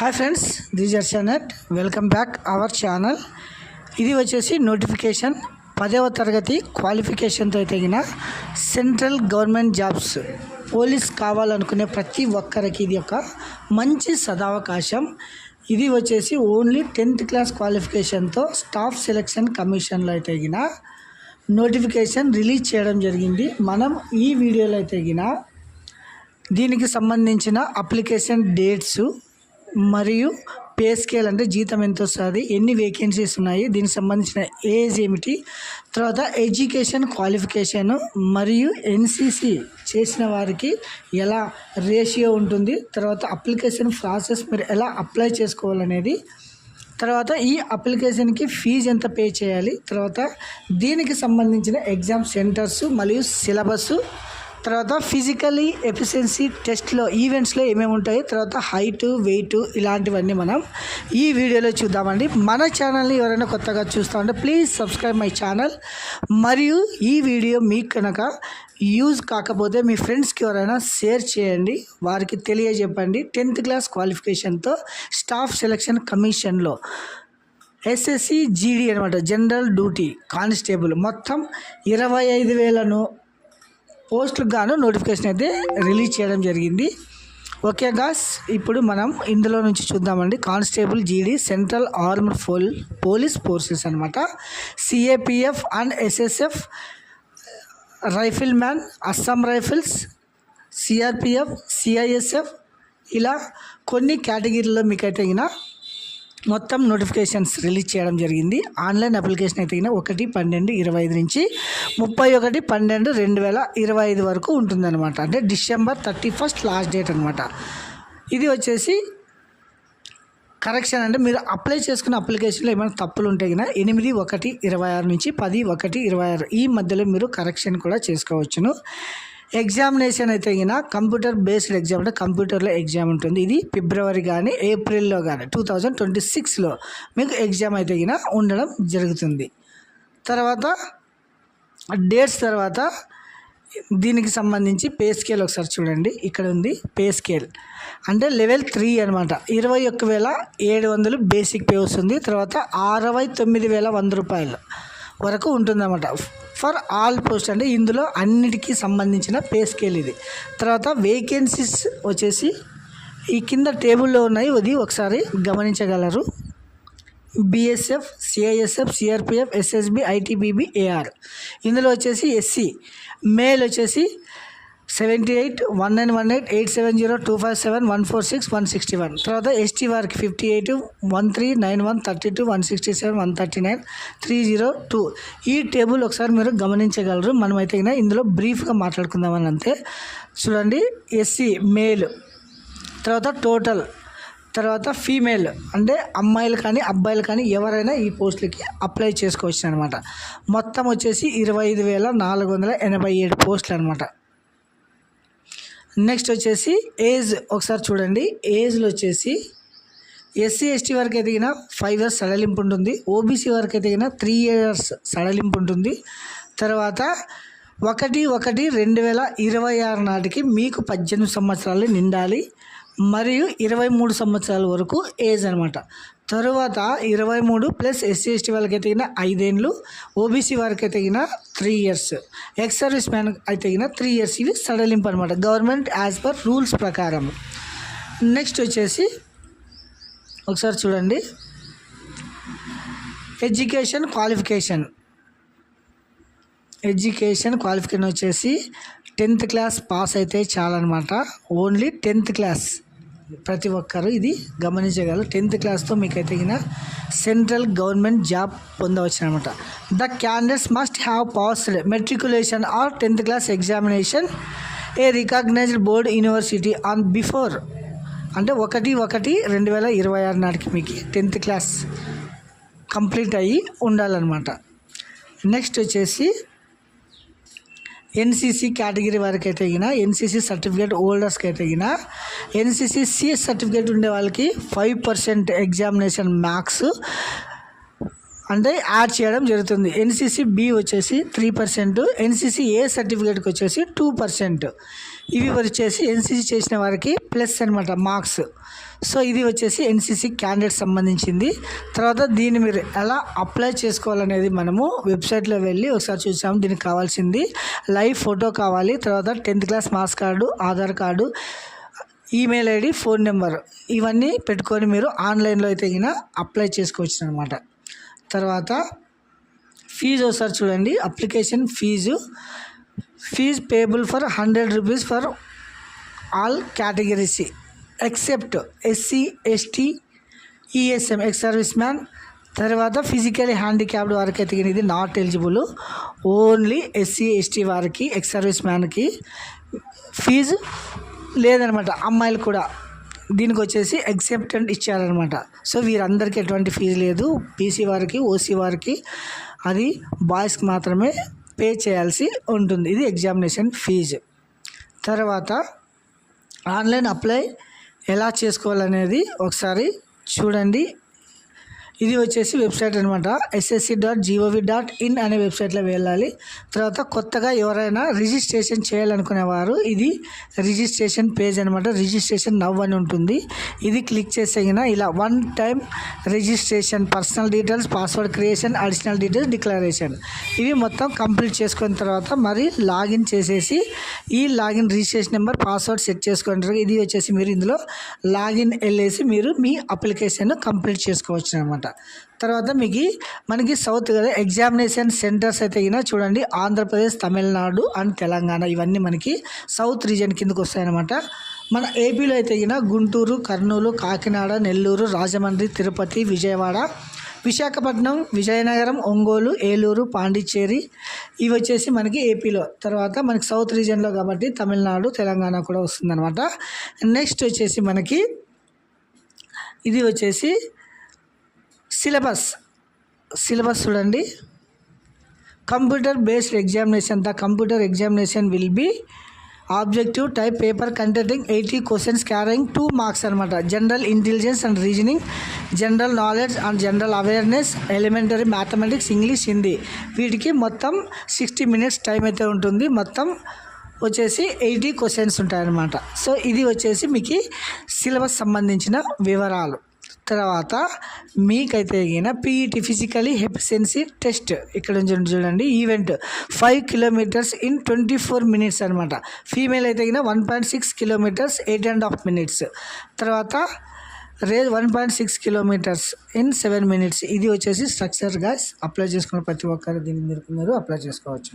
Hi friends, this is Shanat. Welcome back our channel. ఇది వచ్చేసి notification 10వ తరగతి క్వాలిఫికేషన్తో తగిన సెంట్రల్ గవర్నమెంట్ జాబ్స్ పోలీస్ కావాలనుకునే ప్రతి ఒక్కరికి ఇది ఒక మంచి సదవకాశం. ఇది వచ్చేసి ఓన్లీ 10th క్లాస్ క్వాలిఫికేషన్తో స్టాఫ్ సెలక్షన్ కమిషన్లో అయితే తగిన నోటిఫికేషన్ రిలీజ్ చేయడం జరిగింది. మనం ఈ వీడియోలో అయితే తగిన దీనికి సంబంధించిన అప్లికేషన్ డేట్స్ మరియు పే స్కేల్ అంటే జీతం ఎంత వస్తుంది, ఎన్ని వేకెన్సీస్ ఉన్నాయి, దీనికి సంబంధించిన ఏజ్ ఏమిటి, తర్వాత ఎడ్యుకేషన్ క్వాలిఫికేషన్ మరియు ఎన్సిసి చేసిన వారికి ఎలా రేషియో ఉంటుంది, తర్వాత అప్లికేషన్ ప్రాసెస్ మీరు ఎలా అప్లై చేసుకోవాలనేది, తర్వాత ఈ అప్లికేషన్కి ఫీజు ఎంత పే చేయాలి, తర్వాత దీనికి సంబంధించిన ఎగ్జామ్ సెంటర్స్ మరియు సిలబస్, తర్వాత ఫిజికలీ ఎఫిషియన్సీ టెస్ట్లో ఈవెంట్స్లో ఏమేమి ఉంటాయి, తర్వాత హైట్ వెయిట్ ఇలాంటివన్నీ మనం ఈ వీడియోలో చూద్దామండి. మన ఛానల్ని ఎవరైనా కొత్తగా చూస్తూ ఉంటే ప్లీజ్ సబ్స్క్రైబ్ మై ఛానల్. మరియు ఈ వీడియో మీకు కనుక యూజ్ కాకపోతే మీ ఫ్రెండ్స్కి ఎవరైనా షేర్ చేయండి, వారికి తెలియజెప్పండి. 10th క్లాస్ క్వాలిఫికేషన్తో స్టాఫ్ సెలక్షన్ కమిషన్లో ఎస్ఎస్సి జీడీ అనమాట, జనరల్ డ్యూటీ కానిస్టేబుల్, మొత్తం 25,000 పోస్టులకు గాను నోటిఫికేషన్ అయితే రిలీజ్ చేయడం జరిగింది. ఓకే గాస్, ఇప్పుడు మనం ఇందులో నుంచి చూద్దామండి. Constable GD central armed police forces అనమాట, CAPF and SSF, rifleman, Assam rifles, CRPF, CISF, ఇలా కొన్ని కేటగిరీలో మీకైతే అయినా మొత్తం నోటిఫికేషన్స్ రిలీజ్ చేయడం జరిగింది. ఆన్లైన్ అప్లికేషన్ అయితే 1/12/25 నుంచి 31/12/2025 వరకు ఉంటుందన్నమాట. అంటే December 31st లాస్ట్ డేట్ అనమాట. ఇది వచ్చేసి కరెక్షన్ అంటే మీరు అప్లై చేసుకున్న అప్లికేషన్లో ఏమైనా తప్పులు ఉంటే 8/1/26 నుంచి 10/1/26 ఈ మధ్యలో మీరు కరెక్షన్ కూడా చేసుకోవచ్చును. ఎగ్జామినేషన్ అయితే కంప్యూటర్ బేస్డ్ ఎగ్జామ్ అంటే కంప్యూటర్లో ఎగ్జామ్ ఉంటుంది. ఇది ఫిబ్రవరి కానీ ఏప్రిల్లో కానీ 2026లో మీకు ఎగ్జామ్ అయితే ఉండడం జరుగుతుంది. తర్వాత డేట్స్ తర్వాత దీనికి సంబంధించి పే స్కేల్ ఒకసారి చూడండి. ఇక్కడ ఉంది పే స్కేల్ అంటే లెవెల్ 3 అనమాట. 21,700 బేసిక్ పే వస్తుంది. తర్వాత 69,100 రూపాయలు వరకు ఉంటుందన్నమాట ఫర్ ఆల్ పోస్ట్. అంటే ఇందులో అన్నిటికీ సంబంధించిన పే స్కేల్ ఇది. తర్వాత వేకెన్సీస్ వచ్చేసి ఈ కింద టేబుల్లో ఉన్నాయి, అది ఒకసారి గమనించగలరు. BSF, CISF, CRPF, SSB, ITBP, AR. ఇందులో వచ్చేసి ఎస్సీ మేల్ వచ్చేసి 78 1918 870 257 146 161. తర్వాత ఎస్టీ వారికి 58 13 91 32 167 139 302. ఈ టేబుల్ ఒకసారి మీరు గమనించగలరు. మనమైతే ఇందులో బ్రీఫ్గా మాట్లాడుకుందామని అంతే. చూడండి, ఎస్సీ మేల్, తర్వాత టోటల్, తర్వాత ఫీమేల్ అంటే అమ్మాయిలు కానీ అబ్బాయిలు కానీ ఎవరైనా ఈ పోస్టులకి అప్లై చేసుకోవచ్చు అనమాట. మొత్తం వచ్చేసి 25,487 పోస్టులు అనమాట. నెక్స్ట్ వచ్చేసి ఏజ్ ఒకసారి చూడండి. ఏజ్లో వచ్చేసి ఎస్సీ ఎస్టీ వరకు అయితే 5 years సడలింపు ఉంటుంది. ఓబీసీ వరకు అయితే 3 years సడలింపు ఉంటుంది. తర్వాత 1/1/2026 నాటికి మీకు 18 సంవత్సరాలు నిండాలి మరియు 23 సంవత్సరాల వరకు ఏజ్ అనమాట. తరువాత 23 ప్లస్ ఎస్సీ ఎస్టీ వాళ్ళకి అయితే 5 ఏళ్ళు, ఓబీసీ వారికి అయితే 3 years, ఎక్స్ సర్వీస్ మ్యాన్ అయితే 3 years. ఇవి సడలింపు అనమాట గవర్నమెంట్ యాజ్ పర్ రూల్స్ ప్రకారం. నెక్స్ట్ వచ్చేసి ఒకసారి చూడండి, ఎడ్యుకేషన్ క్వాలిఫికేషన్ వచ్చేసి 10th క్లాస్ పాస్ అయితే చాలన్నమాట. ఓన్లీ 10th క్లాస్ ప్రతి ఒక్కరు ఇది గమనించగలరు. 10th క్లాస్తో మీకైతే సెంట్రల్ గవర్నమెంట్ జాబ్ పొందవచ్చు అనమాట. The candidates must have passed matriculation or 10th class examination a recognised board university on before అంటే 1/1/2026 నాటికి మీకు 10th క్లాస్ కంప్లీట్ అయ్యి ఉండాలన్నమాట. నెక్స్ట్ వచ్చేసి ఎన్సీసీ కేటగిరీ వారికి అయితే ఎన్సీసీ సర్టిఫికేట్ హోల్డర్స్కి అయితే ఎన్సీసీ సిఎస్ సర్టిఫికేట్ ఉండే వాళ్ళకి 5% ఎగ్జామినేషన్ మార్క్స్ అంటే యాడ్ చేయడం జరుగుతుంది. ఎన్సీసీ బి వచ్చేసి 3%, ఎన్సీసీ ఏ సర్టిఫికేట్కి వచ్చేసి 2%. ఇవి వచ్చేసి ఎన్సీసీ చేసిన వారికి ప్లస్ అనమాట మార్క్స్. సో ఇది వచ్చేసి ఎన్సీసీ క్యాండిడేట్ సంబంధించింది. తర్వాత దీన్ని మీరు ఎలా అప్లై చేసుకోవాలనేది మనము వెబ్సైట్లో వెళ్ళి ఒకసారి చూసాము. దీనికి కావాల్సింది లైవ్ ఫోటో కావాలి, తర్వాత 10th class marks card, Aadhaar card, email ID, phone number, ఇవన్నీ పెట్టుకొని మీరు ఆన్లైన్లో అయితే గిన అప్లై చేసుకోవచ్చు అనమాట. తర్వాత ఫీజు ఒకసారి చూడండి. Application fee payable for 100 rupees for all categories except SC, ST, ESM, ex service man. తర్వాత ఫిజికలీ హ్యాండిక్యాప్డ్ వారికి అయితే ఇది not eligible. Only SC, ST వారికి, ఎక్స్ సర్వీస్ మ్యాన్కి ఫీజు లేదనమాట. అమ్మాయిలు కూడా దీనికి వచ్చేసి ఎగ్జెప్టెంట్ ఇచ్చారనమాట. సో వీరందరికీ ఎటువంటి ఫీజు లేదు. బీసీ వారికి, ఓసీ వారికి, అది బాయ్స్కి మాత్రమే పే చేయాల్సి ఉంటుంది. ఇది ఎగ్జామినేషన్ ఫీజు. తర్వాత ఆన్లైన్ అప్లై ఎలా చేసుకోవాలనేది ఒకసారి చూడండి. ఇది వచ్చేసి వెబ్సైట్ అనమాట. ssc.gov.in అనే వెబ్సైట్లో వెళ్ళాలి. తర్వాత కొత్తగా ఎవరైనా రిజిస్ట్రేషన్ చేయాలనుకునేవారు ఇది రిజిస్ట్రేషన్ పేజ్ అనమాట. రిజిస్ట్రేషన్ నవ్ అని ఉంటుంది. ఇది క్లిక్ చేసేగిన ఇలా 1 time registration, personal details, password creation, additional details, declaration, ఇవి మొత్తం కంప్లీట్ చేసుకున్న తర్వాత మరి లాగిన్ చేసేసి ఈ login registration number, password set చేసుకుంటారు. ఇది వచ్చేసి మీరు ఇందులో లాగిన్ వెళ్ళేసి మీరు మీ అప్లికేషన్ కంప్లీట్ చేసుకోవచ్చు అనమాట. తర్వాత మనకి సౌత్ కదా ఎగ్జామినేషన్ సెంటర్స్ అయితే కింద చూడండి. ఆంధ్రప్రదేశ్, తమిళనాడు అండ్ తెలంగాణ, ఇవన్నీ మనకి సౌత్ రీజియన్ కిందకు వస్తాయన్నమాట. మన ఏపీలో అయితే కింద గుంటూరు, కర్నూలు, కాకినాడ, నెల్లూరు, రాజమండ్రి, తిరుపతి, విజయవాడ, విశాఖపట్నం, విజయనగరం, ఒంగోలు, ఏలూరు, పాండిచ్చేరి, ఇవి వచ్చేసి మనకి ఏపీలో. తర్వాత మనకి సౌత్ రీజియన్లో కాబట్టి తమిళనాడు, తెలంగాణ కూడా వస్తుందన్నమాట. నెక్స్ట్ వచ్చేసి మనకి ఇది వచ్చేసి సిలబస్ చూడండి. Computer based examination. The computer examination will be objective type paper containing 80 questions carrying 2 marks అనమాట. General intelligence and reasoning, general knowledge and general awareness, elementary mathematics, English, Hindi, వీటికి మొత్తం 60 మినిట్స్ టైం అయితే ఉంటుంది. మొత్తం వచ్చేసి 80 క్వశ్చన్స్ ఉంటాయన్నమాట. So ఇది వచ్చేసి మీకు సిలబస్ సంబంధించిన వివరాలు. తర్వాత మీకైతే గిన పీఈటీ ఫిజికలీ ఎఫిషియన్సీ టెస్ట్ ఇక్కడ నుంచి చూడండి. ఈవెంట్ 5 కిలోమీటర్స్ ఇన్ 24 మినిట్స్ అనమాట. ఫీమేల్ అయితే గిన 1.6 కిలోమీటర్స్ 8.5 మినిట్స్. తర్వాత రేజ్ 1.6 కిలోమీటర్స్ ఇన్ 7 మినిట్స్. ఇది వచ్చేసి స్ట్రక్చర్ గైస్. అప్లై చేసుకున్న ప్రతి ఒక్కరు దీన్ని మీరు అప్లై చేసుకోవచ్చు.